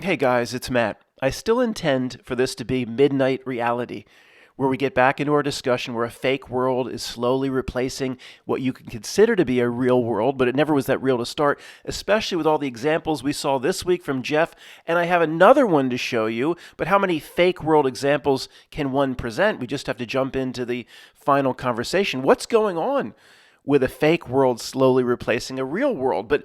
Hey guys, it's Matt. I still intend for this to be midnight reality, where we get back into our discussion where a fake world is slowly replacing what you can consider to be a real world, but it never was that real to start, especially with all the examples we saw this week from Jeff. And I have another one to show you, but how many fake world examples can one present? We just have to jump into the final conversation. What's going on with a fake world slowly replacing a real world? But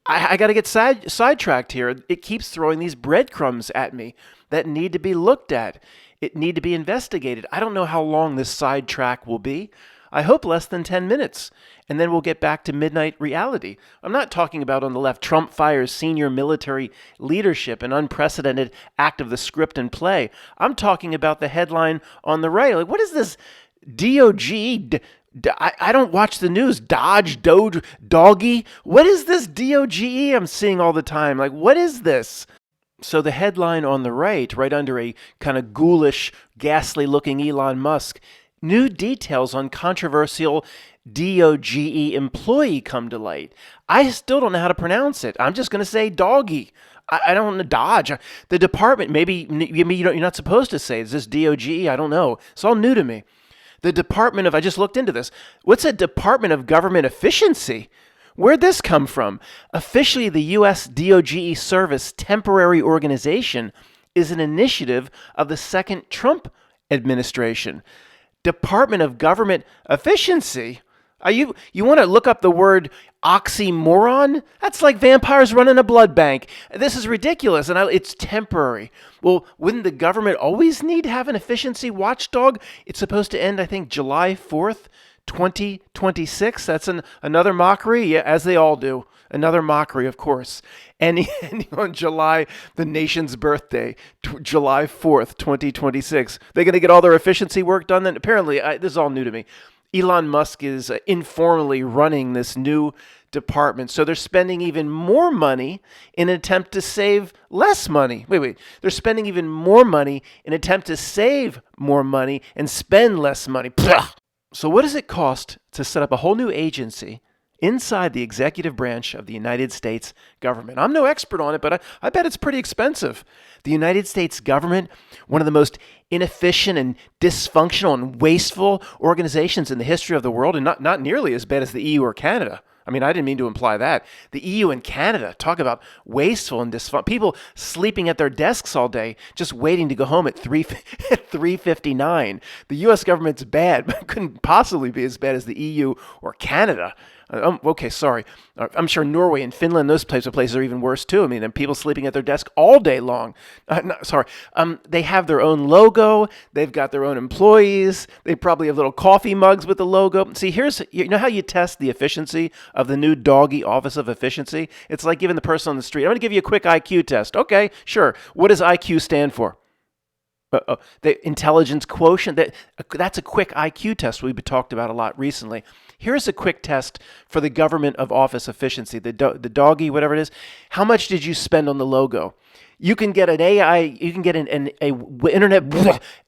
I got to get sidetracked here. It keeps throwing these breadcrumbs at me that need to be looked at. It need to be investigated. I don't know how long this sidetrack will be. I hope less than 10 minutes, and then we'll get back to midnight reality. I'm not talking about on the left, Trump fires senior military leadership, an unprecedented act of the script and play. I'm talking about the headline on the right. Like, what is this DOG? I don't watch the news. Doge, doggy. What is this DOGE I'm seeing all the time? Like, what is this? So the headline on the right under a kind of ghoulish, ghastly-looking Elon Musk, new details on controversial DOGE employee come to light. I still don't know how to pronounce it. I'm just going to say doggy. I don't know, Dodge. The department, maybe you're not supposed to say, is this DOGE? I don't know. It's all new to me. The Department of, I just looked into this. What's a Department of Government Efficiency? Where'd this come from? Officially, the U.S. DOGE Service Temporary Organization is an initiative of the second Trump administration. Department of Government Efficiency? You want to look up the word oxymoron? That's like vampires running a blood bank. This is ridiculous, and it's temporary. Well, wouldn't the government always need to have an efficiency watchdog? It's supposed to end, I think, July 4th, 2026. That's another mockery? Yeah, as they all do. Another mockery, of course. And on July, the nation's birthday, July 4th, 2026. They're going to get all their efficiency work done then? Apparently, this is all new to me. Elon Musk is informally running this new department. So they're spending even more money in an attempt to save less money. Wait. They're spending even more money in an attempt to save more money and spend less money. So what does it cost to set up a whole new agency inside the executive branch of the United States government? I'm no expert on it, but I bet it's pretty expensive. The United States government, one of the most inefficient and dysfunctional and wasteful organizations in the history of the world, and not nearly as bad as the EU or Canada. I mean, I didn't mean to imply that. The EU and Canada, talk about wasteful and dysfunctional. People sleeping at their desks all day, just waiting to go home at 3:59. The U.S. government's bad, but it couldn't possibly be as bad as the EU or Canada. Okay, sorry. I'm sure Norway and Finland, those types of places are even worse too. I mean, and people sleeping at their desk all day long. They have their own logo. They've got their own employees. They probably have little coffee mugs with the logo. See, you know how you test the efficiency of the new doggy Office of Efficiency? It's like giving the person on the street, I'm going to give you a quick IQ test. Okay, sure. What does IQ stand for? The intelligence quotient, that's a quick IQ test we've talked about a lot recently. Here's a quick test for the government of office efficiency, the doggy, whatever it is. How much did you spend on the logo? You can get an AI, you can get an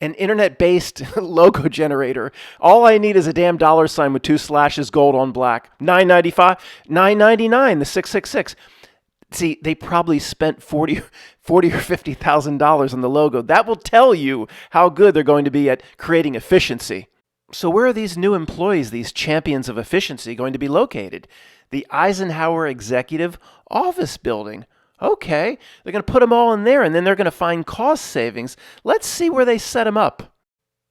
internet-based logo generator. All I need is a damn dollar sign with 2 slashes, gold on black. $9.95, $9.99, the 666. See, they probably spent $40 or $50,000 on the logo. That will tell you how good they're going to be at creating efficiency. So where are these new employees, these champions of efficiency, going to be located? The Eisenhower Executive Office Building. Okay, they're going to put them all in there, and then they're going to find cost savings. Let's see where they set them up.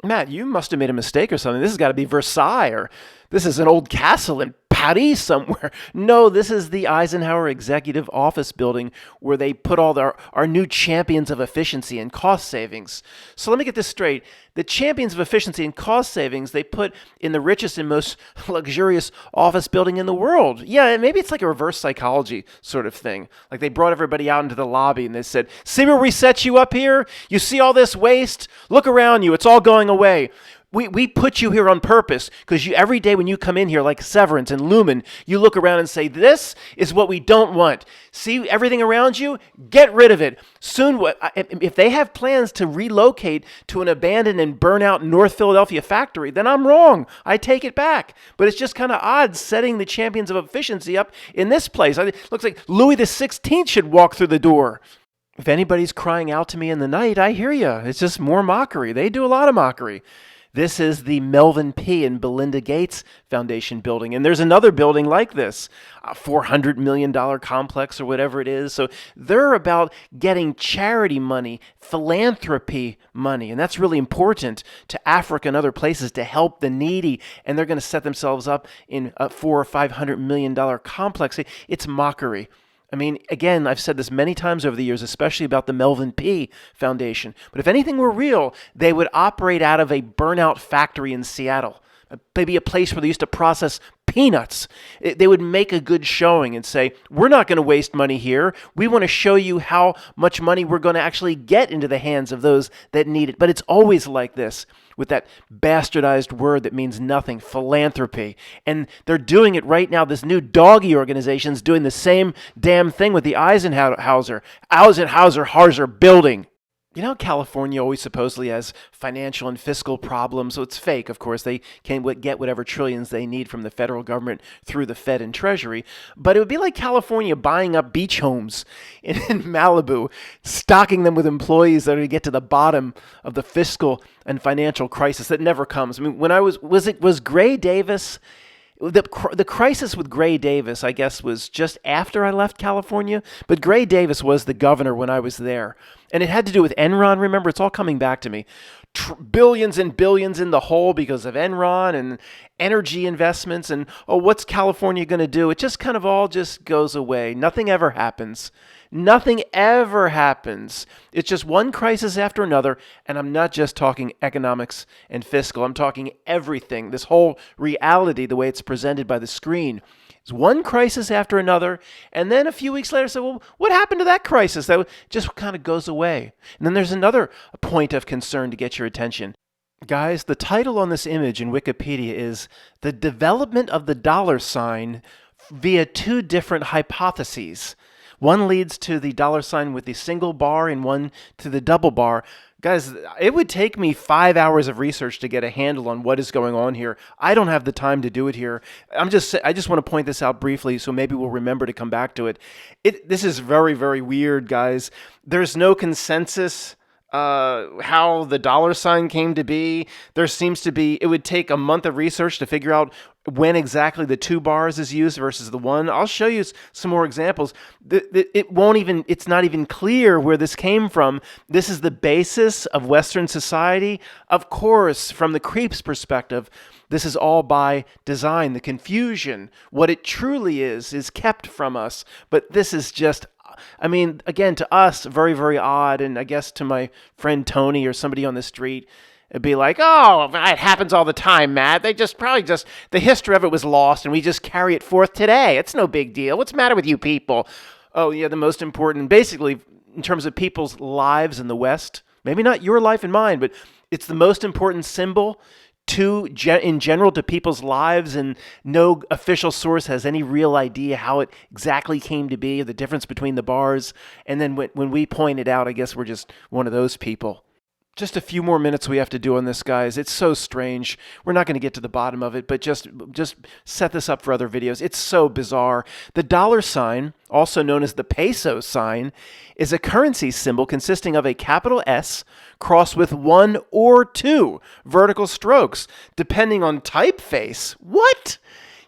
Matt, you must have made a mistake or something. This has got to be Versailles, or this is an old castle in Paris somewhere. No, this is the Eisenhower Executive Office Building where they put all our new champions of efficiency and cost savings. So let me get this straight. The champions of efficiency and cost savings, they put in the richest and most luxurious office building in the world. Yeah, maybe it's like a reverse psychology sort of thing. Like they brought everybody out into the lobby and they said, see where we set you up here? You see all this waste? Look around you. It's all going away. We put you here on purpose because every day when you come in here like Severance and Lumen, you look around and say, this is what we don't want. See everything around you? Get rid of it. Soon, if they have plans to relocate to an abandoned and burnt out North Philadelphia factory, then I'm wrong. I take it back. But it's just kind of odd setting the champions of efficiency up in this place. It looks like Louis XVI should walk through the door. If anybody's crying out to me in the night, I hear you. It's just more mockery. They do a lot of mockery. This is the Melvin P. and Belinda Gates Foundation building. And there's another building like this, a $400 million complex or whatever it is. So they're about getting charity money, philanthropy money. And that's really important to Africa and other places to help the needy. And they're going to set themselves up in a $400 or $500 million complex. It's mockery. I mean, again, I've said this many times over the years, especially about the Melvin P. Foundation. But if anything were real, they would operate out of a burnout factory in Seattle. Maybe a place where they used to process peanuts. They would make a good showing and say, we're not going to waste money here. We want to show you how much money we're going to actually get into the hands of those that need it. But it's always like this, with that bastardized word that means nothing, philanthropy. And they're doing it right now. This new doggy organization is doing the same damn thing with the Eisenhower building. You know, California always supposedly has financial and fiscal problems, so it's fake, of course. They can get whatever trillions they need from the federal government through the Fed and Treasury. But it would be like California buying up beach homes in Malibu, stocking them with employees that are to get to the bottom of the fiscal and financial crisis that never comes. I mean, when I was Gray Davis... The crisis with Gray Davis, I guess, was just after I left California, but Gray Davis was the governor when I was there. And it had to do with Enron, remember? It's all coming back to me. Billions and billions in the hole because of Enron and energy investments and, what's California going to do? It just kind of all just goes away. Nothing ever happens. Nothing ever happens. It's just one crisis after another, and I'm not just talking economics and fiscal. I'm talking everything. This whole reality, the way it's presented by the screen, is one crisis after another, and then a few weeks later, say, well, what happened to that crisis? That just kind of goes away. And then there's another point of concern to get your attention. Guys, the title on this image in Wikipedia is The Development of the Dollar Sign via Two Different Hypotheses. One leads to the dollar sign with the single bar and one to the double bar. Guys, it would take me 5 hours of research to get a handle on what is going on here. I don't have the time to do it here. I just want to point this out briefly so maybe we'll remember to come back to it. This is very, very weird, guys. There's no consensus how the dollar sign came to be. There seems to be, it would take a month of research to figure out when exactly the 2 bars is used versus the 1. I'll show you some more examples. It's not even clear where this came from. This is the basis of Western society. Of course, from the creep's perspective, this is all by design. The confusion, what it truly is kept from us. But this is just, I mean, again, to us, very, very odd. And I guess to my friend Tony or somebody on the street, it'd be like, oh, it happens all the time, Matt. They the history of it was lost and we just carry it forth today. It's no big deal. What's the matter with you people? Oh, yeah, the most important, basically, in terms of people's lives in the West, maybe not your life and mine, but it's the most important symbol in general to people's lives, and no official source has any real idea how it exactly came to be, the difference between the bars. And then when we point it out, I guess we're just one of those people. Just a few more minutes we have to do on this, guys. It's so strange. We're not going to get to the bottom of it, but just set this up for other videos. It's so bizarre. The dollar sign, also known as the peso sign, is a currency symbol consisting of a capital S crossed with 1 or 2 vertical strokes, depending on typeface. What?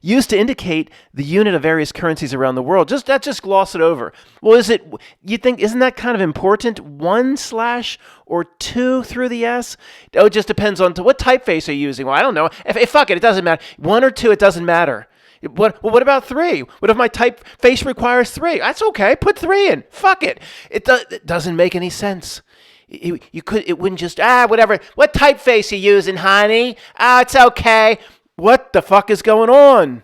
Used to indicate the unit of various currencies around the world. Just gloss it over. Well, isn't that kind of important? 1/ or 2 through the S? Oh, it just depends on what typeface are you using. Well, I don't know. If fuck it doesn't matter. 1 or 2, it doesn't matter. What about 3? What if my typeface requires 3? That's okay. Put 3 in. Fuck it. It doesn't make any sense. It wouldn't just, whatever. What typeface you using, honey? It's okay. What the fuck is going on?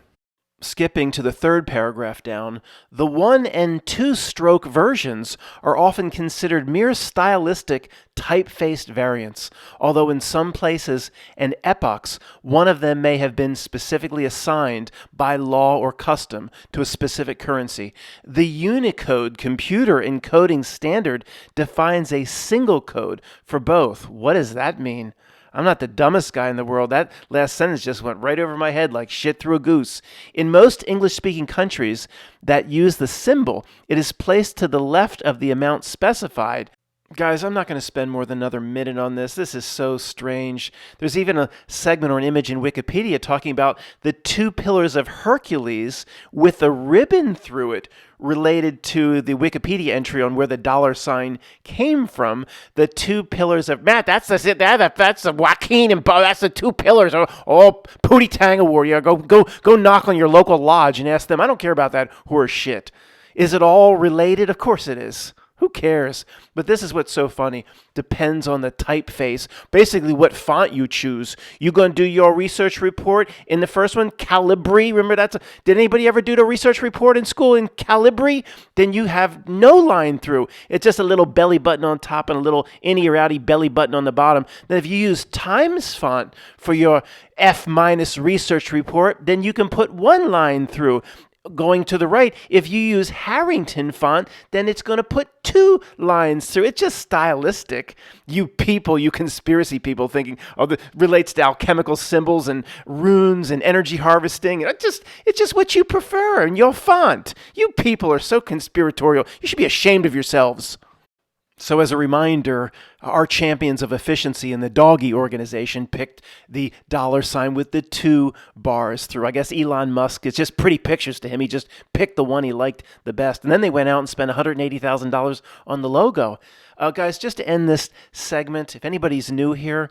Skipping to the 3rd paragraph down, the 1 and 2 stroke versions are often considered mere stylistic type-faced variants, although in some places and epochs, one of them may have been specifically assigned by law or custom to a specific currency. The Unicode computer encoding standard defines a single code for both. What does that mean? I'm not the dumbest guy in the world. That last sentence just went right over my head like shit through a goose. In most English-speaking countries that use the symbol, it is placed to the left of the amount specified. Guys, I'm not going to spend more than another minute on this. This is so strange. There's even a segment or an image in Wikipedia talking about the two pillars of Hercules with a ribbon through it related to the Wikipedia entry on where the dollar sign came from. The two pillars of Matt. That's the Joaquin and Bo. That's the two pillars. Oh, Pootie Tang Award. Yeah, go knock on your local lodge and ask them. I don't care about that horse shit. Is it all related? Of course it is. Who cares? But this is what's so funny. Depends on the typeface. Basically, what font you choose. You going to do your research report in the first one, Calibri. Remember did anybody ever do the research report in school in Calibri? Then you have no line through. It's just a little belly button on top and a little innie or outie belly button on the bottom. Then if you use Times font for your F- research report, then you can put one line through. Going to the right, if you use Harrington font, then it's going to put two lines through. It's just stylistic. You people, you conspiracy people thinking, it relates to alchemical symbols and runes and energy harvesting. It's just what you prefer in your font. You people are so conspiratorial. You should be ashamed of yourselves. So as a reminder, our champions of efficiency in the doggy organization picked the dollar sign with the two bars through. I guess Elon Musk, it's just pretty pictures to him. He just picked the one he liked the best. And then they went out and spent $180,000 on the logo. Guys, just to end this segment, if anybody's new here,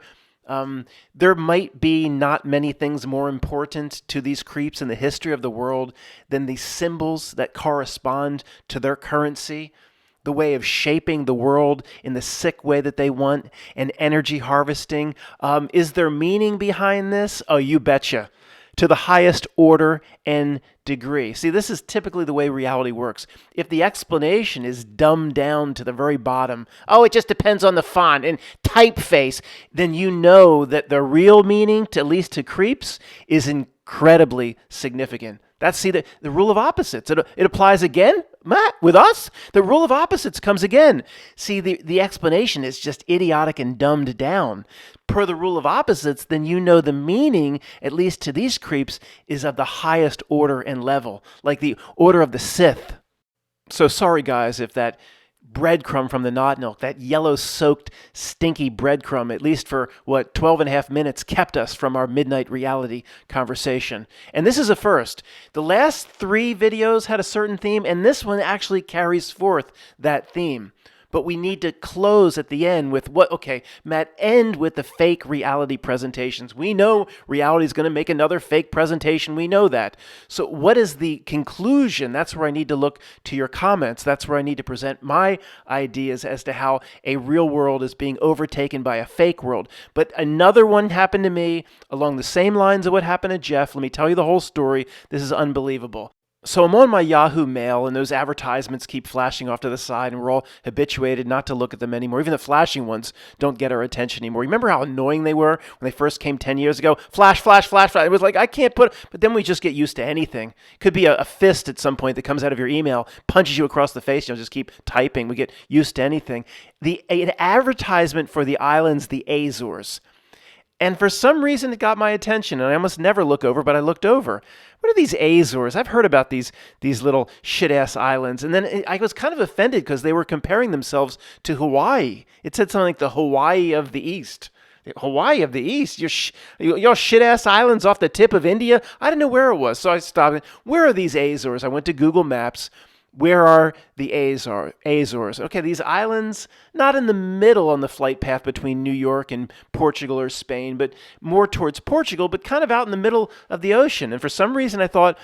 there might be not many things more important to these creeps in the history of the world than the symbols that correspond to their currency. The way of shaping the world in the sick way that they want, and energy harvesting. Is there meaning behind this? Oh, you betcha. To the highest order and degree. See, this is typically the way reality works. If the explanation is dumbed down to the very bottom, it just depends on the font and typeface, then you know that the real meaning, at least to creeps, is incredibly significant. That's the rule of opposites. It applies again, Matt, with us. The rule of opposites comes again. See, the explanation is just idiotic and dumbed down. Per the rule of opposites, then you know the meaning, at least to these creeps, is of the highest order and level, like the order of the Sith. So sorry, guys, if that breadcrumb from the Knot Milk, that yellow-soaked, stinky breadcrumb, at least for, 12 and a half minutes, kept us from our midnight reality conversation. And this is a first. The last 3 videos had a certain theme, and this one actually carries forth that theme. But we need to close at the end with Matt, end with the fake reality presentations. We know reality is going to make another fake presentation. We know that. So what is the conclusion? That's where I need to look to your comments. That's where I need to present my ideas as to how a real world is being overtaken by a fake world. But another one happened to me along the same lines of what happened to Jeff. Let me tell you the whole story. This is unbelievable. So I'm on my Yahoo Mail, and those advertisements keep flashing off to the side, and we're all habituated not to look at them anymore. Even the flashing ones don't get our attention anymore. Remember how annoying they were when they first came 10 years ago? Flash, flash, flash, flash. It was like, I can't put... But then we just get used to anything. It could be a fist at some point that comes out of your email, punches you across the face, just keep typing. We get used to anything. An advertisement for the islands, the Azores. And for some reason, it got my attention, and I almost never look over, but I looked over. What are these Azores? I've heard about these little shit-ass islands. And then I was kind of offended because they were comparing themselves to Hawaii. It said something like the Hawaii of the East. Hawaii of the East? Your shit-ass islands off the tip of India? I didn't know where it was, so I stopped. Where are these Azores? I went to Google Maps. Where are the Azores? Okay, these islands, not in the middle on the flight path between New York and Portugal or Spain, but more towards Portugal, but kind of out in the middle of the ocean. And for some reason I thought,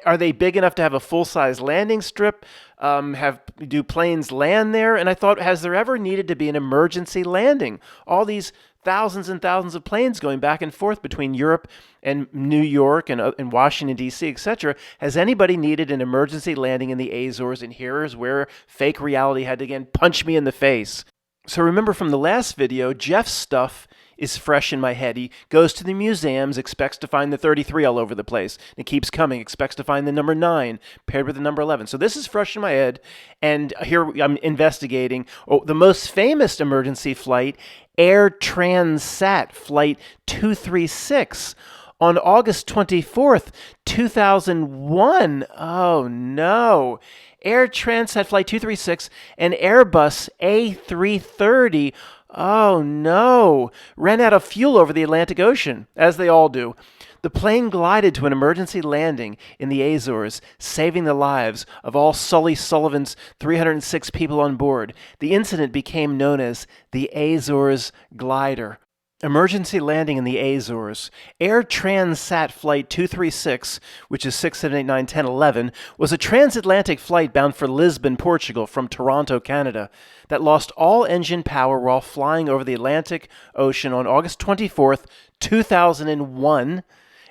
are they big enough to have a full-size landing strip? Do planes land there? And I thought, has there ever needed to be an emergency landing? All these thousands and thousands of planes going back and forth between Europe and New York and Washington, D.C., etc. Has anybody needed an emergency landing in the Azores? And here is where fake reality had to, again, punch me in the face. So remember from the last video, Jeff's stuff is fresh in my head. He goes to the museums, expects to find the 33 all over the place. It keeps coming, expects to find the number 9 paired with the number 11. So this is fresh in my head, and here I'm investigating the most famous emergency flight, Air Transat Flight 236. On August 24th, 2001. Oh, no. Air Transat Flight 236, an Airbus A330, oh no, ran out of fuel over the Atlantic Ocean, as they all do. The plane glided to an emergency landing in the Azores, saving the lives of all Sully Sullivan's 306 people on board. The incident became known as the Azores Glider. Emergency landing in the Azores. Air Transat Flight 236, which is 6, 7, 8, 9, 10, 11, was a transatlantic flight bound for Lisbon, Portugal, from Toronto, Canada, that lost all engine power while flying over the Atlantic Ocean on August 24th, 2001.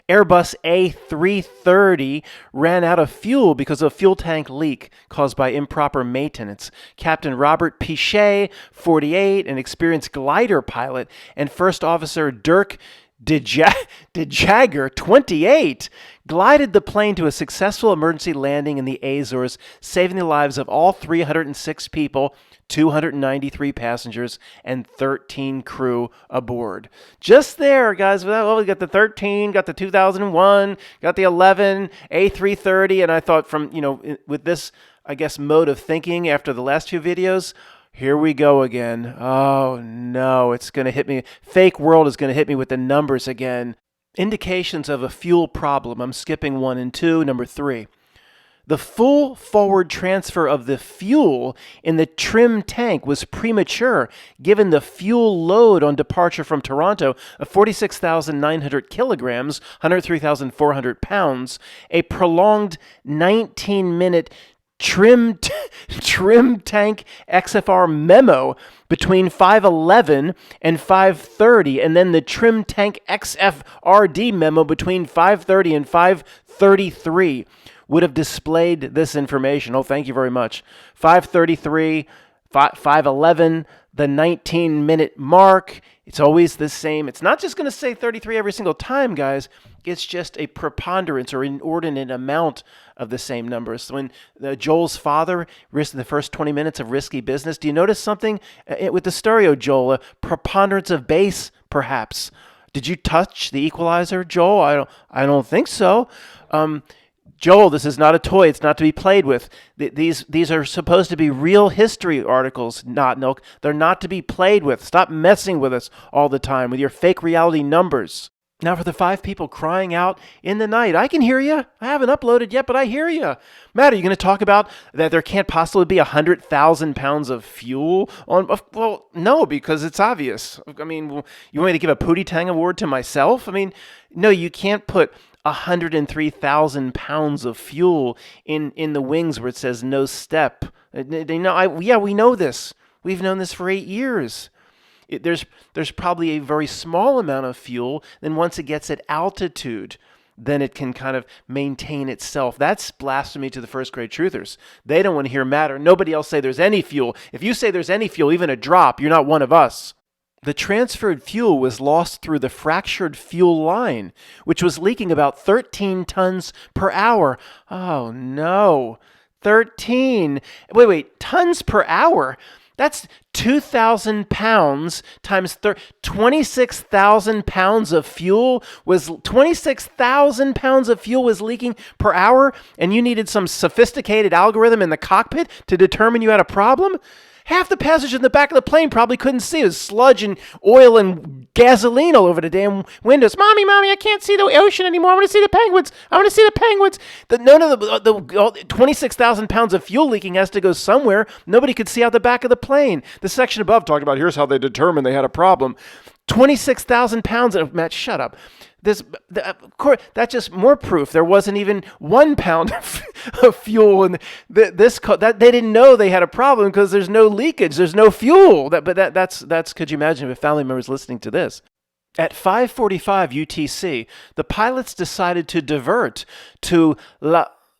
Airbus A330 ran out of fuel because of a fuel tank leak caused by improper maintenance. Captain Robert Pichet, 48, an experienced glider pilot, and First Officer Dirk de Jager, 28, glided the plane to a successful emergency landing in the Azores, saving the lives of all 306 people, 293 passengers, and 13 crew aboard. Just there, guys. Well, we got the 13, got the 2001, got the 11, A330, and I thought with this, I guess, mode of thinking after the last few videos, here we go again. Oh, no, it's going to hit me. Fake world is going to hit me with the numbers again. Indications of a fuel problem. I'm skipping 1 and 2. Number 3. The full forward transfer of the fuel in the trim tank was premature, given the fuel load on departure from Toronto of 46,900 kilograms, 103,400 pounds. A prolonged 19-minute trim tank XFR memo between 5:11 and 5:30, and then the trim tank XFRD memo between 5:30 and 5:33 would have displayed this information. Oh, thank you very much. 5:33, 5:11, the 19-minute mark. It's always the same. It's not just going to say 33 every single time, guys. It's just a preponderance or inordinate amount of the same numbers. When Joel's father risked the first 20 minutes of risky business, do you notice something with the stereo, Joel? A preponderance of bass, perhaps. Did you touch the equalizer, Joel? I don't think so. Joel, this is not a toy. It's not to be played with. These are supposed to be real history articles, not Milk. They're not to be played with. Stop messing with us all the time with your fake reality numbers. Now for the 5 people crying out in the night. I can hear you. I haven't uploaded yet, but I hear you. Matt, are you going to talk about that there can't possibly be 100,000 pounds of fuel on? Well, no, because it's obvious. I mean, you want me to give a Pootie Tang award to myself? I mean, no, you can't put 103,000 pounds of fuel in the wings where it says no step. We know this. We've known this for 8 years. There's probably a very small amount of fuel. Then once it gets at altitude, then it can kind of maintain itself. That's blasphemy to the first grade truthers. They don't want to hear Matt or nobody else say there's any fuel. If you say there's any fuel, even a drop, you're not one of us. The transferred fuel was lost through the fractured fuel line, which was leaking about 13 tons per hour. Oh, no. 13. Wait, tons per hour? That's 2,000 pounds times 26,000 pounds of fuel was 26,000 pounds of fuel was leaking per hour, and you needed some sophisticated algorithm in the cockpit to determine you had a problem? Half the passengers in the back of the plane probably couldn't see. It was sludge and oil and gasoline all over the damn windows. Mommy, I can't see the ocean anymore. I want to see the penguins. None of the 26,000 pounds of fuel leaking has to go somewhere. Nobody could see out the back of the plane. The section above talked about here's how they determined they had a problem. 26,000 pounds of... Matt, shut up. Of course, that's just more proof. There wasn't even 1 pound of fuel, and they didn't know they had a problem because there's no leakage, there's no fuel. That's. Could you imagine if a family member was listening to this? At 5:45 UTC, the pilots decided to divert to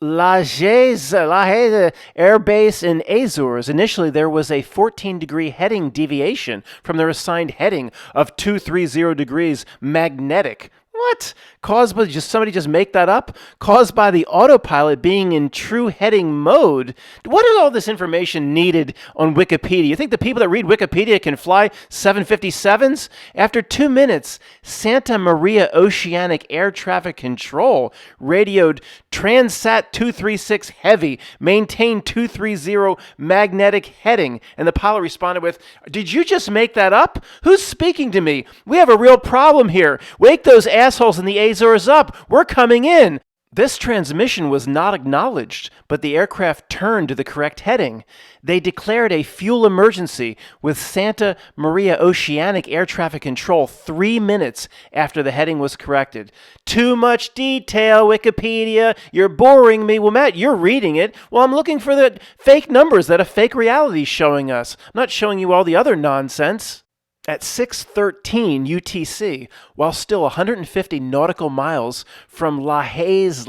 Lahaise Air Base in Azores. Initially, there was a 14-degree heading deviation from their assigned heading of 230 degrees magnetic. What? Caused by somebody just make that up? Caused by the autopilot being in true heading mode. What is all this information needed on Wikipedia? You think the people that read Wikipedia can fly 757s? After 2 minutes, Santa Maria Oceanic Air Traffic Control radioed Transat 236 Heavy, maintain 230 magnetic heading. And the pilot responded with, "Did you just make that up? Who's speaking to me? We have a real problem here. Wake those assholes in the Azores up. We're coming in." This transmission was not acknowledged, but the aircraft turned to the correct heading. They declared a fuel emergency with Santa Maria Oceanic Air Traffic Control 3 minutes after the heading was corrected. Too much detail, Wikipedia. You're boring me. Well, Matt, you're reading it. Well, I'm looking for the fake numbers that a fake reality is showing us. I'm not showing you all the other nonsense. At 6:13 UTC, while still 150 nautical miles from Lahaise,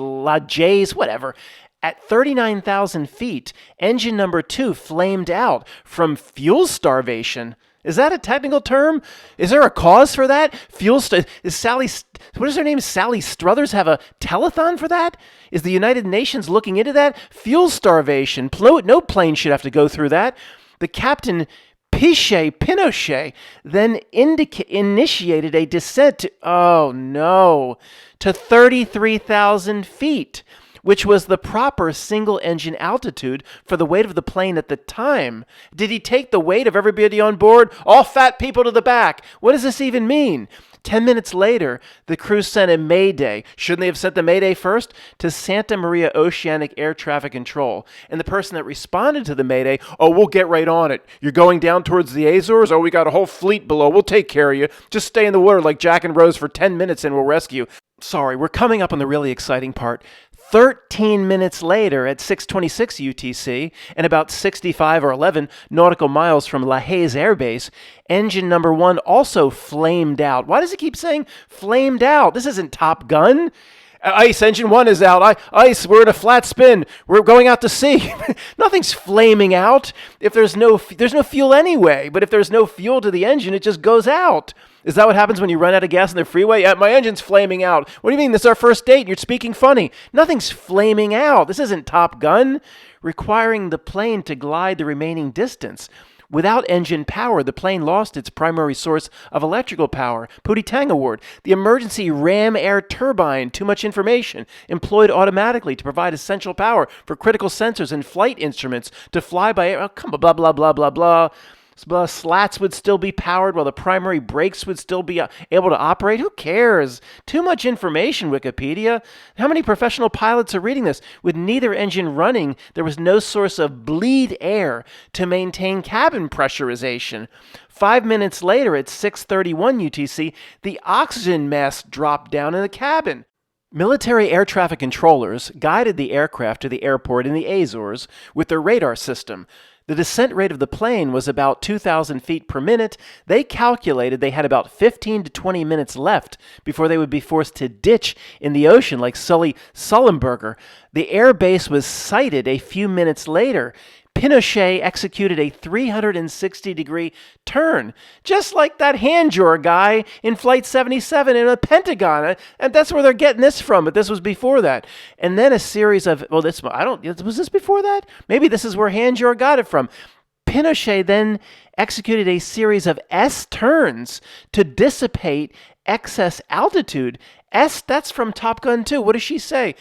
whatever, at 39,000 feet, engine number 2 flamed out from fuel starvation. Is that a technical term? Is there a cause for that? What is her name? Sally Struthers have a telethon for that? Is the United Nations looking into that? Fuel starvation. No plane should have to go through that. The captain Pinochet then initiated a descent to 33,000 feet, which was the proper single-engine altitude for the weight of the plane at the time. Did he take the weight of everybody on board? All fat people to the back. What does this even mean? 10 minutes later, the crew sent a mayday. Shouldn't they have sent the mayday first? To Santa Maria Oceanic Air Traffic Control. And the person that responded to the mayday, "Oh, we'll get right on it. You're going down towards the Azores? Oh, we got a whole fleet below. We'll take care of you. Just stay in the water like Jack and Rose for 10 minutes and we'll rescue." Sorry, we're coming up on the really exciting part. 13 minutes later, at 6:26 UTC, and about 65 or 11 nautical miles from Lahaise Air Base, engine number 1 also flamed out. Why does it keep saying flamed out? This isn't Top Gun. Ice, engine 1 is out. Ice, we're in a flat spin. We're going out to sea. Nothing's flaming out. If there's no fuel anyway. But if there's no fuel to the engine, it just goes out. Is that what happens when you run out of gas on the freeway? Yeah, my engine's flaming out. What do you mean? This is our first date and you're speaking funny. Nothing's flaming out. This isn't Top Gun. Requiring the plane to glide the remaining distance. Without engine power, the plane lost its primary source of electrical power. Pootie Tang Award. The emergency ram air turbine, too much information, employed automatically to provide essential power for critical sensors and flight instruments to fly by air. Oh, come on, blah, blah, blah, blah, blah. Slats would still be powered while the primary brakes would still be able to operate. Who cares? Too much information, Wikipedia. How many professional pilots are reading this? With neither engine running, there was no source of bleed air to maintain cabin pressurization. 5 minutes later, at 6:31 UTC, the oxygen mask dropped down in the cabin. Military air traffic controllers guided the aircraft to the airport in the Azores with their radar system. The descent rate of the plane was about 2,000 feet per minute. They calculated they had about 15 to 20 minutes left before they would be forced to ditch in the ocean like Sully Sullenberger. The air base was sighted a few minutes later. Pinochet executed a 360-degree turn, just like that hand drawer guy in Flight 77 in a Pentagon. And that's where they're getting this from, but this was before that. And then a series of, was this before that? Maybe this is where hand drawer got it from. Pinochet then executed a series of S-turns to dissipate excess altitude. That's from Top Gun 2. What does she say?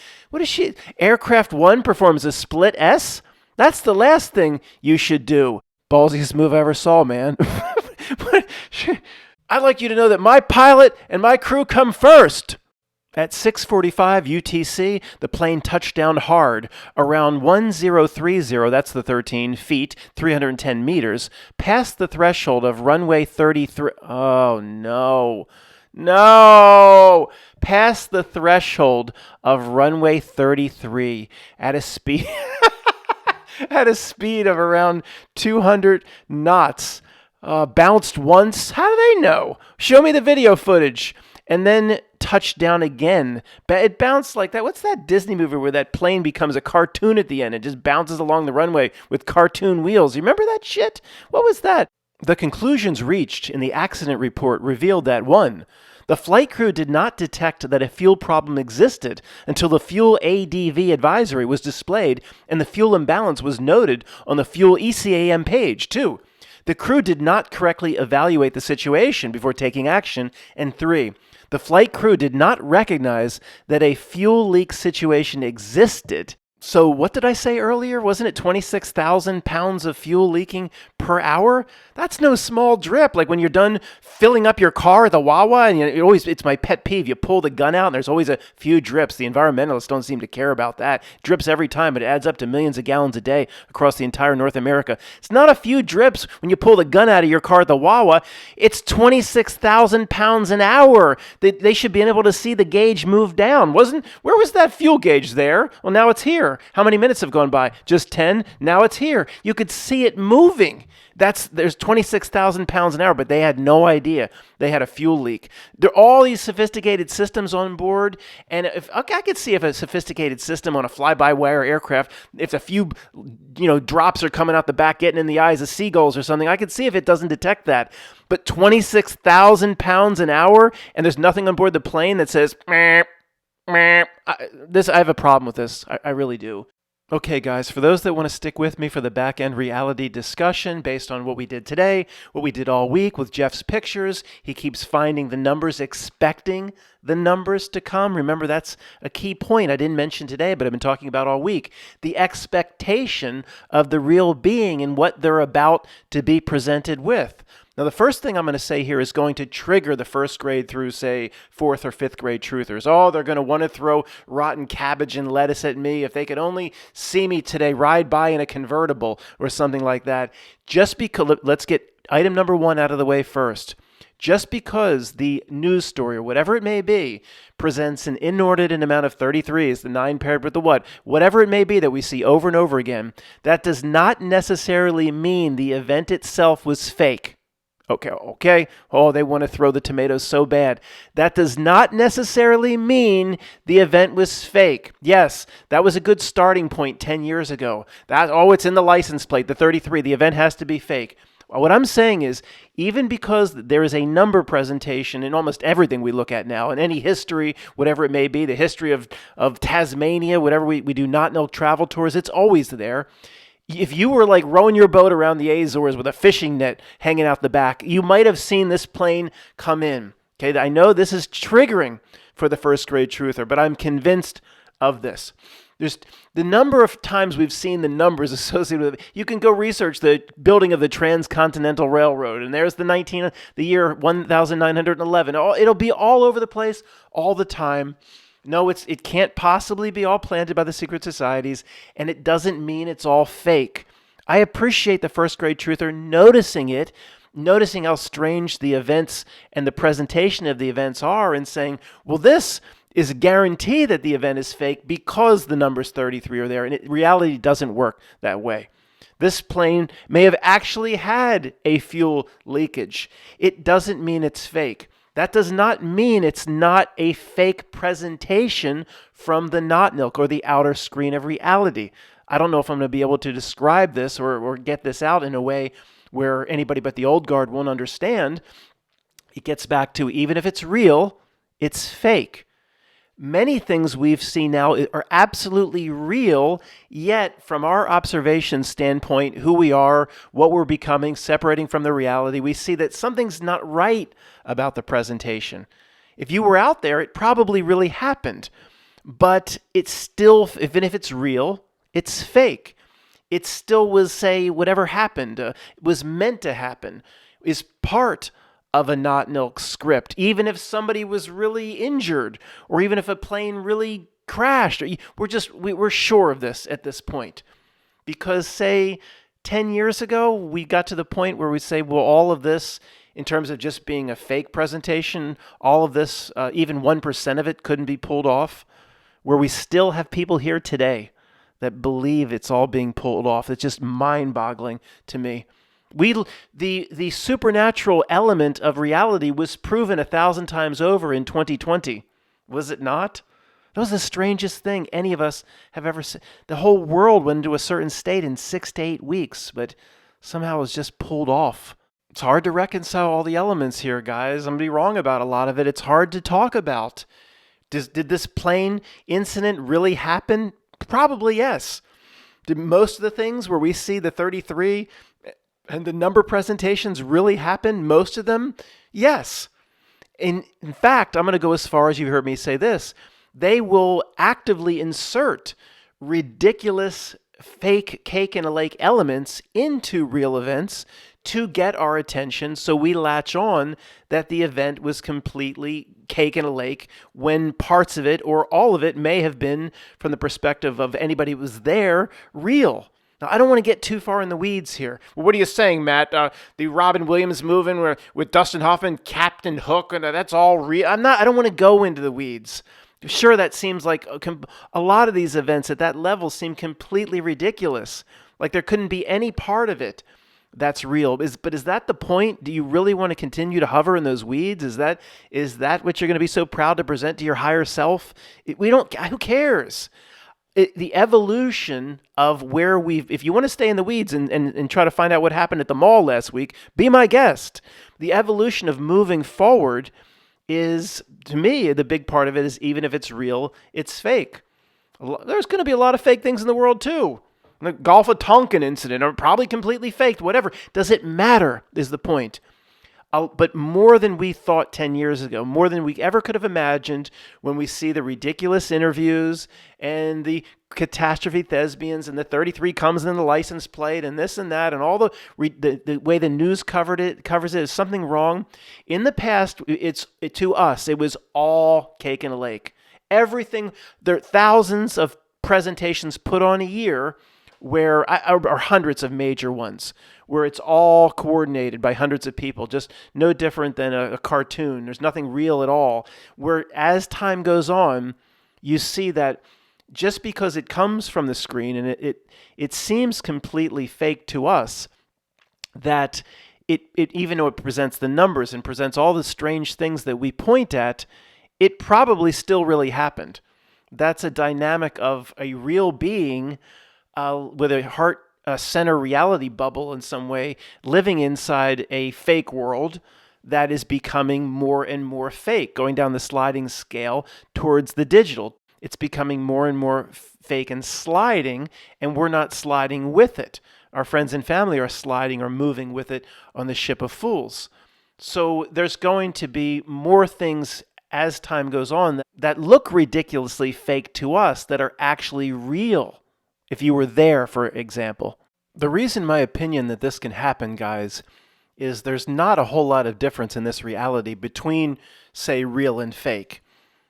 Aircraft 1 performs a split S? That's the last thing you should do. Ballsiest move I ever saw, man. I'd like you to know that my pilot and my crew come first. At 6:45 UTC, the plane touched down hard around 1030, that's the 13 feet, 310 meters, past the threshold of runway 33. Oh, no. No! Past the threshold of runway 33 at a speed... at a speed of around 200 knots. Bounced once. How do they know? Show me the video footage. And then touched down again. It bounced like that. What's that Disney movie where that plane becomes a cartoon at the end? It just bounces along the runway with cartoon wheels. You remember that shit? What was that? The conclusions reached in the accident report revealed that 1. The flight crew did not detect that a fuel problem existed until the fuel ADV advisory was displayed and the fuel imbalance was noted on the fuel ECAM page. 2. The crew did not correctly evaluate the situation before taking action. And 3. The flight crew did not recognize that a fuel leak situation existed. So what did I say earlier? Wasn't it 26,000 pounds of fuel leaking per hour? That's no small drip. Like when you're done filling up your car at the Wawa, and it's my pet peeve. You pull the gun out and there's always a few drips. The environmentalists don't seem to care about that. Drips every time, but it adds up to millions of gallons a day across the entire North America. It's not a few drips when you pull the gun out of your car at the Wawa. It's 26,000 pounds an hour. They should be able to see the gauge move down. Where was that fuel gauge there? Well, now it's here. How many minutes have gone by? Just 10? Now it's here. You could see it moving. There's 26,000 pounds an hour, but they had no idea they had a fuel leak. There are all these sophisticated systems on board, and I could see if a sophisticated system on a fly-by-wire aircraft, if a few drops are coming out the back, getting in the eyes of seagulls or something, I could see if it doesn't detect that. But 26,000 pounds an hour, and there's nothing on board the plane that says, meh. I have a problem with this. I really do. Okay, guys, for those that want to stick with me for the back-end reality discussion based on what we did today, what we did all week with Jeff's pictures, he keeps finding the numbers, expecting the numbers to come. Remember, that's a key point I didn't mention today, but I've been talking about all week. The expectation of the real being and what they're about to be presented with. Now, the first thing I'm going to say here is going to trigger the first grade through, say, fourth or fifth grade truthers. Oh, they're going to want to throw rotten cabbage and lettuce at me. If they could only see me today ride by in a convertible or something like that. Just because, let's get item number 1 out of the way first. Just because the news story, or whatever it may be, presents an inordinate amount of 33s, the 9 paired with the whatever it may be that we see over and over again, that does not necessarily mean the event itself was fake. Okay. Oh, they want to throw the tomatoes so bad. That does not necessarily mean the event was fake. Yes, that was a good starting point 10 years ago. It's in the license plate, the 33. The event has to be fake. What I'm saying is, even because there is a number presentation in almost everything we look at now, in any history, whatever it may be, the history of Tasmania, whatever we do not know travel tours, it's always there. If you were like rowing your boat around the Azores with a fishing net hanging out the back, you might have seen this plane come in. Okay, I know this is triggering for the first grade truther, but I'm convinced of this. There's the number of times we've seen the numbers associated with it. You can go research the building of the Transcontinental Railroad, and there's the year 1911. It'll be all over the place all the time. No, it can't possibly be all planted by the secret societies, and it doesn't mean it's all fake. I appreciate the first grade truther noticing how strange the events and the presentation of the events are, and saying, well, this is a guarantee that the event is fake because the numbers 33 are there, and reality doesn't work that way. This plane may have actually had a fuel leakage. It doesn't mean it's fake. That does not mean it's not a fake presentation from the Notnilk or the outer screen of reality. I don't know if I'm going to be able to describe this or get this out in a way where anybody but the old guard won't understand. It gets back to, even if it's real, it's fake. Many things we've seen now are absolutely real, yet from our observation standpoint, who we are, what we're becoming, separating from the reality, we see that something's not right about the presentation. If you were out there, it probably really happened, but it's still, even if it's real, it's fake. It still was, say, whatever happened, was meant to happen, is part of a Notnilk script, even if somebody was really injured, or even if a plane really crashed. We're sure of this at this point. Because, say, 10 years ago, we got to the point where we say, well, all of this, in terms of just being a fake presentation, all of this, even 1% of it couldn't be pulled off, where we still have people here today that believe it's all being pulled off. It's just mind-boggling to me. The supernatural element of reality was proven 1,000 times over in 2020. Was it not? That was the strangest thing any of us have ever seen. The whole world went into a certain state in 6 to 8 weeks, but somehow it was just pulled off. It's hard to reconcile all the elements here, guys. I'm going to be wrong about a lot of it. It's hard to talk about. Did this plane incident really happen? Probably yes. Did most of the things where we see the 33 and the number presentations really happen? Most of them? Yes. In fact, I'm going to go as far as you've heard me say this. They will actively insert ridiculous fake cake in a lake elements into real events to get our attention, so we latch on that the event was completely cake in a lake when parts of it or all of it may have been, from the perspective of anybody who was there, real. Now, I don't want to get too far in the weeds here. Well, what are you saying, Matt? The Robin Williams movie with Dustin Hoffman, Captain Hook, and that's all real. I don't want to go into the weeds. Sure, that seems like a lot of these events at that level seem completely ridiculous. Like there couldn't be any part of it that's real. But is that the point? Do you really want to continue to hover in those weeds? Is that what you're going to be so proud to present to your higher self? Who cares? The evolution of where if you want to stay in the weeds and try to find out what happened at the mall last week, be my guest. The evolution of moving forward is, to me, the big part of it is even if it's real, it's fake. There's going to be a lot of fake things in the world too. The Gulf of Tonkin incident are probably completely faked, whatever. Does it matter is the point. But more than we thought 10 years ago, more than we ever could have imagined when we see the ridiculous interviews and the catastrophe thespians and the 33 comes in the license plate and this and that and all the way the news covers it is something wrong. In the past, to us, it was all cake in a lake. Everything, there are thousands of presentations put on a year or hundreds of major ones, where it's all coordinated by hundreds of people, just no different than a cartoon. There's nothing real at all. Where as time goes on, you see that just because it comes from the screen and it seems completely fake to us, that it even though it presents the numbers and presents all the strange things that we point at, it probably still really happened. That's a dynamic of a real being with a heart center reality bubble in some way, living inside a fake world that is becoming more and more fake, going down the sliding scale towards the digital. It's becoming more and more fake and sliding, and we're not sliding with it. Our friends and family are sliding or moving with it on the ship of fools. So there's going to be more things as time goes on that look ridiculously fake to us that are actually real. If you were there, for example. The reason, in my opinion, that this can happen, guys, is there's not a whole lot of difference in this reality between, say, real and fake.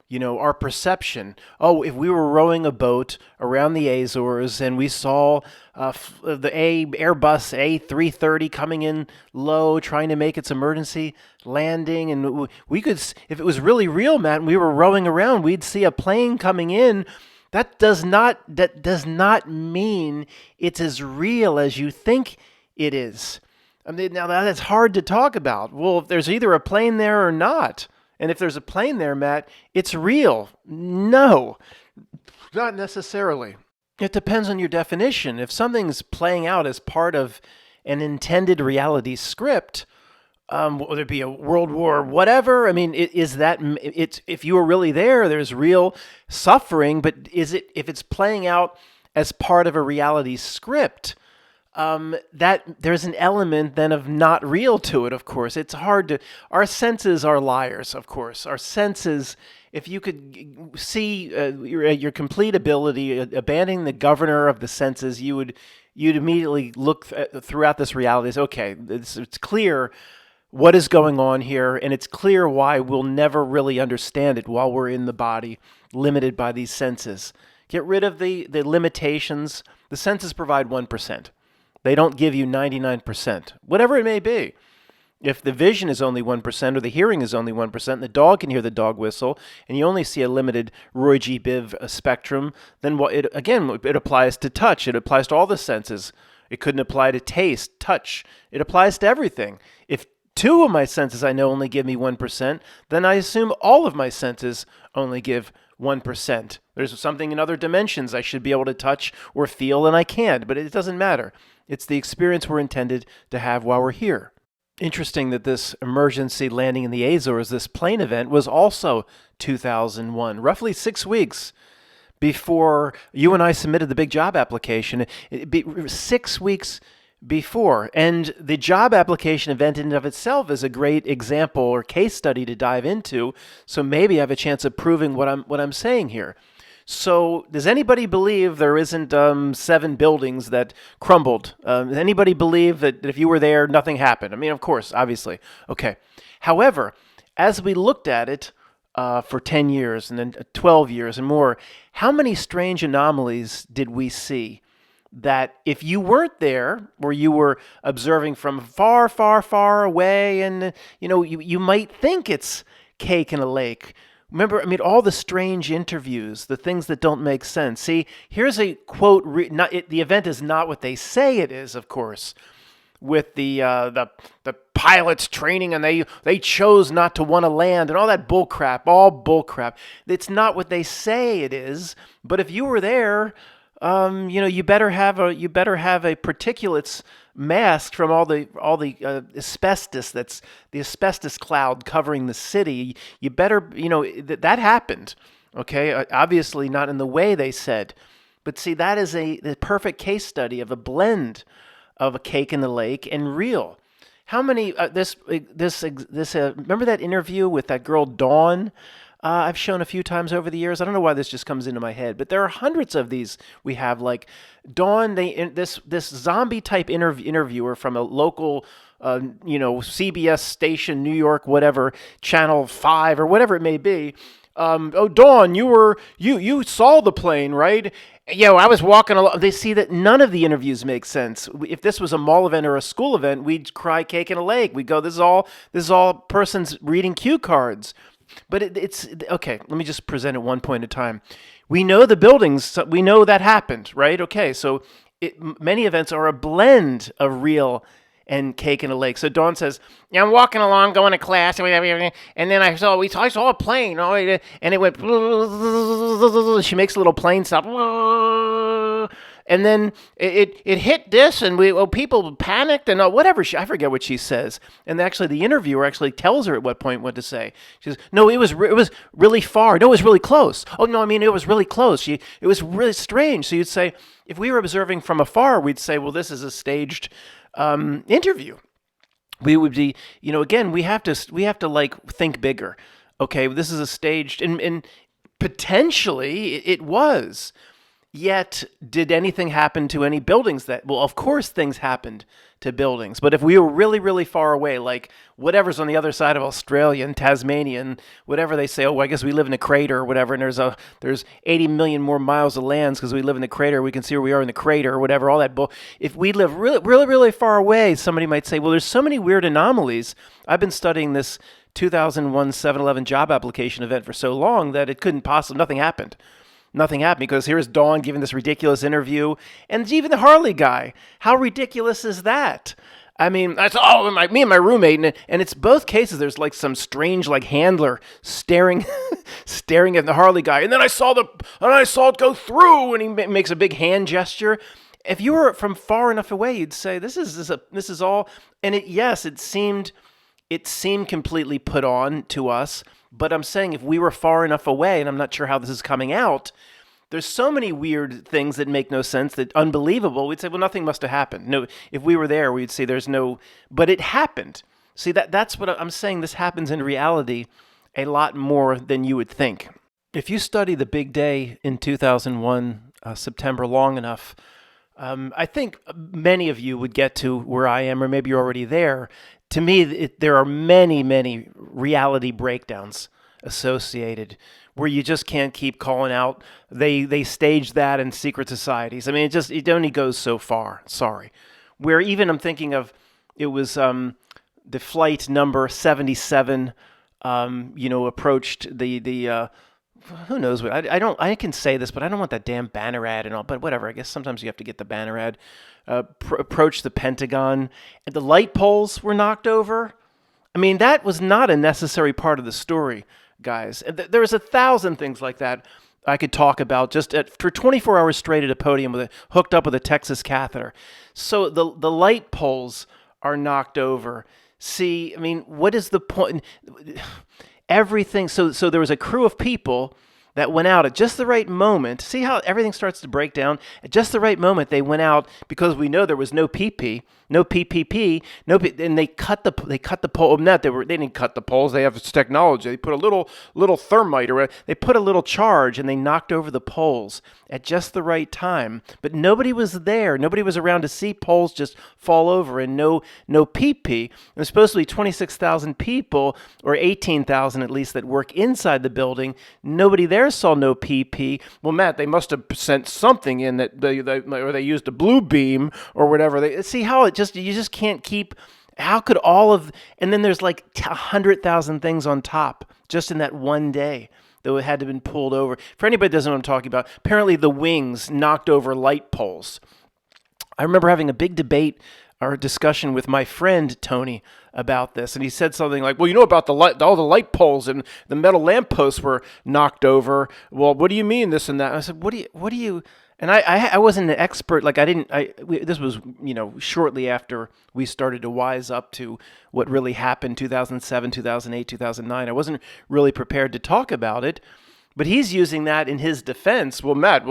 You know, our perception. Oh, if we were rowing a boat around the Azores and we saw the Airbus A330 coming in low, trying to make its emergency landing, and we could, if it was really real, Matt, and we were rowing around, we'd see a plane coming in. That does not mean it's as real as you think it is. I mean, now that's hard to talk about. Well, if there's either a plane there or not, and if there's a plane there, Matt, it's real. No, not necessarily. It depends on your definition. If something's playing out as part of an intended reality script, whether it be a world war, whatever. I mean, if you were really there, there's real suffering. But if it's playing out as part of a reality script, that there's an element then of not real to it. Of course, it's hard to. Our senses are liars. Of course, our senses. If you could see your complete ability, abandoning the governor of the senses, you'd immediately look throughout this reality. Okay, it's clear what is going on here, and it's clear why we'll never really understand it while we're in the body, limited by these senses. Get rid of the limitations. The senses provide 1%. They don't give you 99%, whatever it may be. If the vision is only 1% or the hearing is only 1%, the dog can hear the dog whistle, and you only see a limited Roy G. Biv spectrum, then it applies to touch. It applies to all the senses. It couldn't apply to taste, touch. It applies to everything. If two of my senses I know only give me 1%, then I assume all of my senses only give 1%. There's something in other dimensions I should be able to touch or feel, and I can't, but it doesn't matter. It's the experience we're intended to have while we're here. Interesting that this emergency landing in the Azores, this plane event, was also 2001, roughly 6 weeks before you and I submitted the big job application. 6 weeks before. And the job application event in and of itself is a great example or case study to dive into. So maybe I have a chance of proving what I'm saying here. So does anybody believe there isn't 7 buildings that crumbled? Does anybody believe that if you were there, nothing happened? I mean, of course, obviously. Okay. However, as we looked at it for 10 years and then 12 years and more, how many strange anomalies did we see that if you weren't there or you were observing from far, far, far away and, you might think it's cake in a lake. Remember, all the strange interviews, the things that don't make sense. See, here's a quote. The event is not what they say it is, of course, with the pilots training and they chose not to want to land and all that bull crap, all bull crap. It's not what they say it is. But if you were there, you better have a particulates mask from all the asbestos. That's the asbestos cloud covering the city. You better, that happened. Okay, obviously not in the way they said, but see, that is the perfect case study of a blend of a cake in the lake and real. How many remember that interview with that girl Dawn? I've shown a few times over the years. I don't know why this just comes into my head, but there are hundreds of these we have. Like Dawn, this zombie type interviewer from a local, CBS station, New York, whatever, Channel 5 or whatever it may be. Dawn, you saw the plane, right? I was walking along. They see that none of the interviews make sense. If this was a mall event or a school event, we'd cry cake in a lake. We'd go, this is all persons reading cue cards. But it's okay. Let me just present at one point in time. We know the buildings. We know that happened, right? Okay, so many events are a blend of real and cake in a lake. So Dawn says, I'm walking along, going to class, and then I saw a plane, and it went. She makes a little plane stop, and then it hit this, and people panicked, and whatever. I forget what she says. And actually, the interviewer actually tells her at what point what to say. She says, "No, it was really far. No, it was really close. Oh no, it was really close. It was really strange." So you'd say, if we were observing from afar, we'd say, well, this is a staged interview. We would be, again, we have to like think bigger. Okay, this is a staged, and potentially it was. Yet, did anything happen to any buildings well, of course things happened to buildings. But if we were really, really far away, like whatever's on the other side of Australia and Tasmania and whatever they say, I guess we live in a crater or whatever, and there's 80 million more miles of lands because we live in the crater, we can see where we are in the crater or whatever, all that if we live really, really, really far away, somebody might say, well, there's so many weird anomalies. I've been studying this 2001 7-Eleven job application event for so long that it couldn't possibly, nothing happened. Nothing happened because here's Dawn giving this ridiculous interview, and even the Harley guy. How ridiculous is that? Me and my roommate, and it's both cases. There's like some strange like handler staring at the Harley guy, and then I saw it go through, and he makes a big hand gesture. If you were from far enough away, you'd say this is all. And it seemed completely put on to us. But I'm saying if we were far enough away, and I'm not sure how this is coming out, there's so many weird things that make no sense, that unbelievable. We'd say, well, nothing must have happened. No, if we were there, we'd say there's no, but it happened. See, that's what I'm saying. This happens in reality a lot more than you would think. If you study the big day in 2001, September, long enough, I think many of you would get to where I am, or maybe you're already there. To me, there are many, many reality breakdowns associated where you just can't keep calling out. They stage that in secret societies. It only goes so far. Sorry. Where even I'm thinking of, it was the flight number 77, approached the who knows what, I can say this, but I don't want that damn banner ad and all, but whatever. I guess sometimes you have to get the banner ad. Approached the Pentagon, and the light poles were knocked over. I mean, that was not a necessary part of the story, guys. And there was 1,000 things like that I could talk about for 24 hours straight at a podium hooked up with a Texas catheter. So the light poles are knocked over. See, I mean, what is the point? Everything. So there was a crew of people that went out at just the right moment. See how everything starts to break down? At just the right moment, they went out because we know there was no PP, no PPP, and they cut the pole. Not they didn't cut the poles. They have this technology. They put a little thermite or they put a little charge and they knocked over the poles at just the right time. But nobody was there. Nobody was around to see poles just fall over and no PP. There's supposed to be 26,000 people or 18,000 at least that work inside the building. Nobody there saw no PP. Well, Matt, they must have sent something in that they used a blue beam or whatever. See how you just can't keep. How could and then there's like 100,000 things on top just in that one day that had to have been pulled over. For anybody that doesn't know what I'm talking about, apparently the wings knocked over light poles. I remember having a big debate or discussion with my friend Tony about this, and he said something like, "Well, about all the light poles and the metal lampposts were knocked over. Well, what do you mean this and that?" And I said, "What do you?" And I wasn't an expert. Like this was shortly after we started to wise up to what really happened 2007, 2008, 2009. I wasn't really prepared to talk about it. But he's using that in his defense. Well, Matt,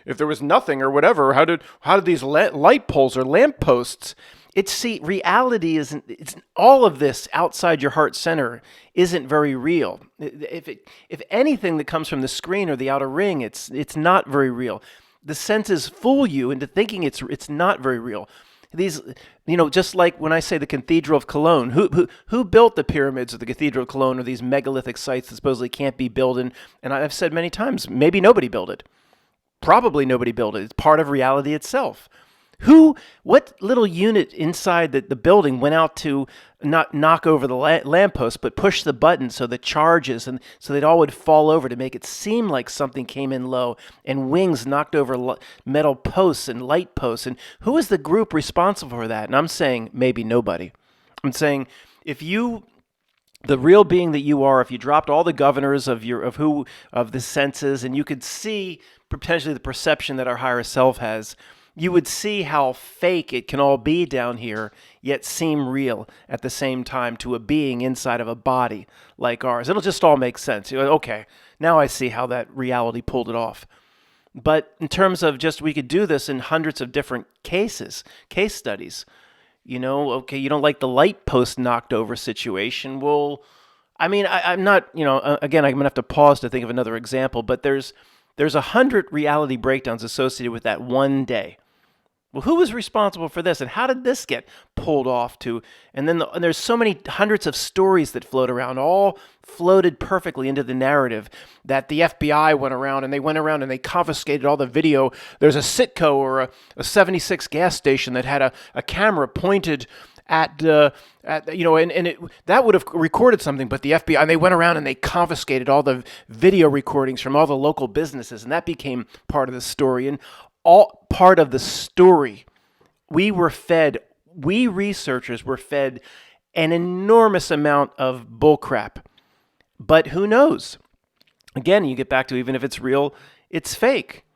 if there was nothing or whatever, how did these light poles or lampposts? Reality isn't. It's all of this outside your heart center isn't very real. If anything that comes from the screen or the outer ring, it's not very real. The senses fool you into thinking it's not very real. These, just like when I say the Cathedral of Cologne, who built the pyramids of the Cathedral of Cologne or these megalithic sites that supposedly can't be built in? And I've said many times, maybe nobody built it. Probably nobody built it. It's part of reality itself. What little unit inside the building went out to not knock over the lamppost, but push the button so the charges and so they'd all would fall over to make it seem like something came in low, and wings knocked over metal posts and light posts? And who is the group responsible for that? And I'm saying maybe nobody. I'm saying the real being that you are, if you dropped all the governors of the senses, and you could see potentially the perception that our higher self has, you would see how fake it can all be down here, yet seem real at the same time to a being inside of a body like ours. It'll just all make sense. Okay, now I see how that reality pulled it off. But in terms of we could do this in hundreds of different case studies. Okay, you don't like the light post knocked over situation. Well, I mean, I'm not, again, I'm going to have to pause to think of another example, but there's 100 reality breakdowns associated with that one day. Well, who was responsible for this, and how did this get pulled off to? And then there's so many hundreds of stories that float around, all floated perfectly into the narrative that the FBI went around and they confiscated all the video. There's a Citgo or a 76 gas station that had a camera pointed at that would have recorded something, but the FBI, and they went around and they confiscated all the video recordings from all the local businesses, and that became part of the story. And all part of the story, we researchers were fed an enormous amount of bullcrap. But who knows? Again, you get back to, even if it's real, it's fake.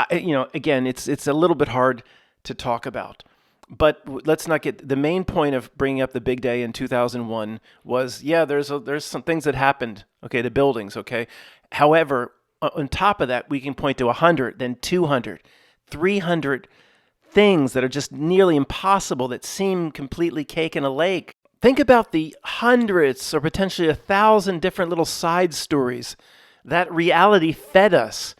Again, it's a little bit hard to talk about. But let's not get the main point of bringing up the big day in 2001 was, there's some things that happened. Okay, the buildings. Okay, however, on top of that, we can point to 100, then 200, 300 things that are just nearly impossible that seem completely cake in a lake. Think about the hundreds or potentially 1,000 different little side stories that reality fed us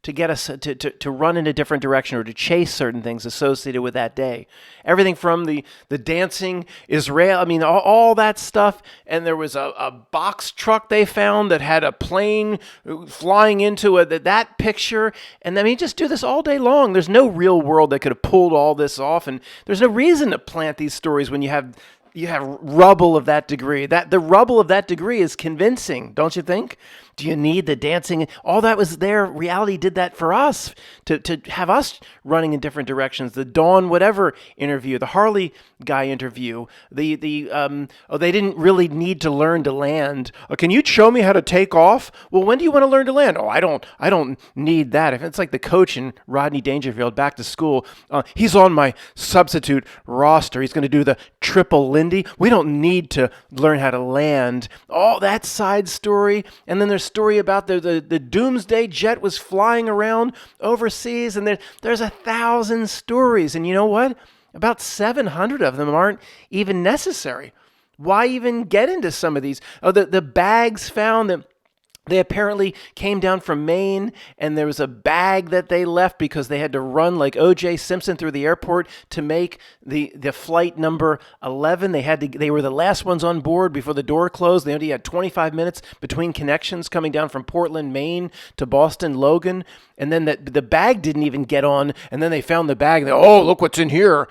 to get us to run in a different direction or to chase certain things associated with that day. Everything from the dancing Israel, I mean, all that stuff. And there was a box truck they found that had a plane flying into that picture. And I mean, just do this all day long. There's no real world that could have pulled all this off. And there's no reason to plant these stories when you have rubble of that degree. That the rubble of that degree is convincing, don't you think? Do you need the dancing? All that was there. Reality did that for us to have us running in different directions. The Dawn whatever interview, the Harley guy interview, they didn't really need to learn to land. Can you show me how to take off? Well, when do you want to learn to land? I don't need that. If it's like the coach in Rodney Dangerfield back to school, he's on my substitute roster. He's going to do the triple Lindy. We don't need to learn how to land. All that side story. And then there's story about the doomsday jet was flying around overseas, and there's 1,000 stories. And you know what? About 700 of them aren't even necessary. Why even get into some of these? The bags found that they apparently came down from Maine, and there was a bag that they left because they had to run like O.J. Simpson through the airport to make the flight number 11. They were the last ones on board before the door closed. They only had 25 minutes between connections coming down from Portland, Maine to Boston, Logan. And then the bag didn't even get on, and then they found the bag. And look what's in here!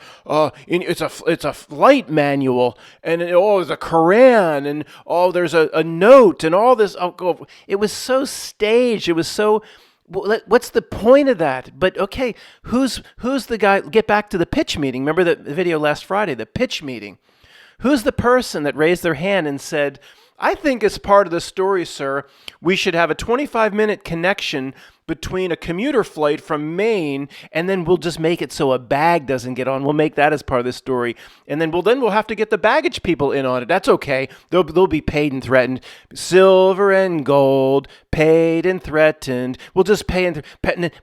It's a flight manual, and there's a Quran, and there's a note, and all this. It was so staged. It was so. What's the point of that? But okay, who's the guy? Get back to the pitch meeting. Remember the video last Friday, the pitch meeting. Who's the person that raised their hand and said, I think as part of the story, sir, we should have a 25-minute connection between a commuter flight from Maine, and then we'll just make it so a bag doesn't get on. We'll make that as part of the story. And then we'll have to get the baggage people in on it. That's okay. They'll be paid and threatened. Silver and gold, paid and threatened. We'll just pay and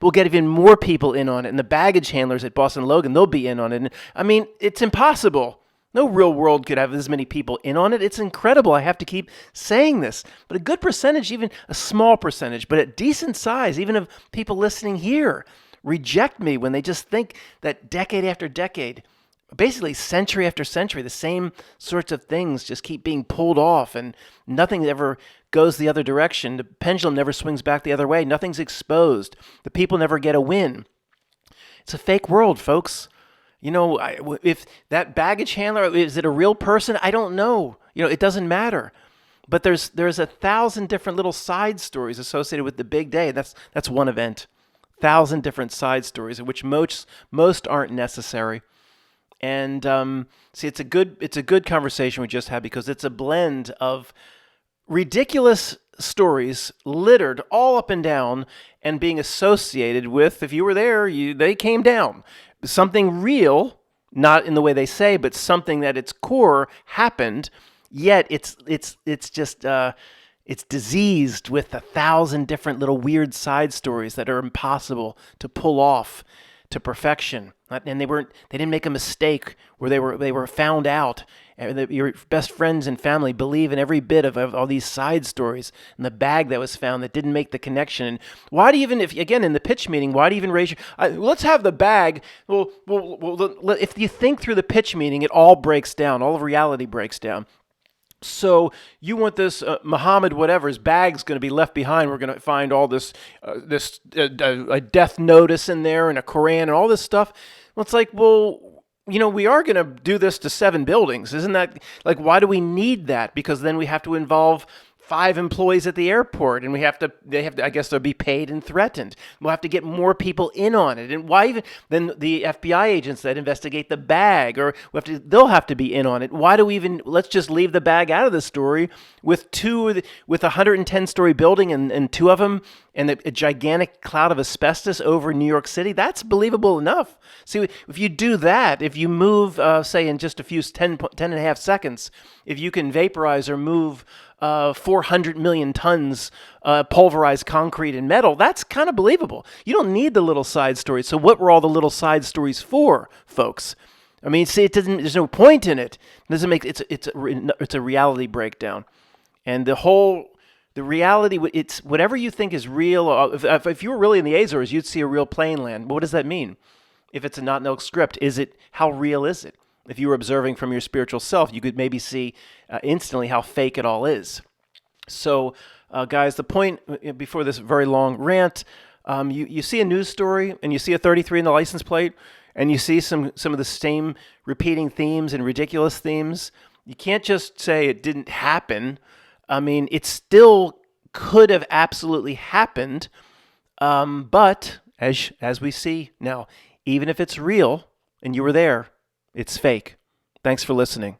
we'll get even more people in on it. And the baggage handlers at Boston Logan, they'll be in on it. And, I mean, it's impossible. No real world could have this many people in on it. It's incredible. I have to keep saying this. But a good percentage, even a small percentage, but a decent size, even of people listening here, reject me when they just think that decade after decade, basically century after century, the same sorts of things just keep being pulled off and nothing ever goes the other direction. The pendulum never swings back the other way. Nothing's exposed. The people never get a win. It's a fake world, folks. You know, if that baggage handler, is it a real person? I don't know. It doesn't matter. But there's 1,000 different little side stories associated with the big day. That's one event. 1,000 different side stories, of which most aren't necessary. And see, it's a good conversation we just had because it's a blend of ridiculous stories littered all up and down and being associated with, if you were there, they came down. Something real, not in the way they say, but something that its core happened, yet it's just it's diseased with 1,000 different little weird side stories that are impossible to pull off to perfection. And they didn't make a mistake where they were found out. Your best friends and family believe in every bit of all these side stories and the bag that was found that didn't make the connection. And why do you even, in the pitch meeting, why do you even raise your, let's have the bag. Well, if you think through the pitch meeting, it all breaks down. All of reality breaks down. So you want this Muhammad whatever's bag's going to be left behind. We're going to find all this a death notice in there and a Quran and all this stuff. Well, it's like, we are going to do this to 7 buildings. Isn't that, like, why do we need that? Because then we have to involve 5 employees at the airport, and they have to, I guess they'll be paid and threatened. We'll have to get more people in on it. And why even, then the FBI agents that investigate the bag, or they'll have to be in on it. Why do we even, let's just leave the bag out of the story with a 110-story building and 2 of them and a gigantic cloud of asbestos over New York City. That's believable enough. See, if you do that, if you move, say in just a few 10 and a half seconds, if you can vaporize or move 400 million tons pulverized concrete and metal, that's kind of believable. You don't need the little side stories. So what were all the little side stories for, folks? I mean, see, there's no point in it. It doesn't make, it's a reality breakdown. And the reality, it's whatever you think is real. If you were really in the Azores, you'd see a real plane land. But what does that mean? If it's a not-no script, how real is it? If you were observing from your spiritual self, you could maybe see instantly how fake it all is. So, guys, the point before this very long rant, you see a news story and you see a 33 in the license plate, and you see some of the same repeating themes and ridiculous themes. You can't just say it didn't happen. I mean, it still could have absolutely happened. But as we see now, even if it's real and you were there, it's fake. Thanks for listening.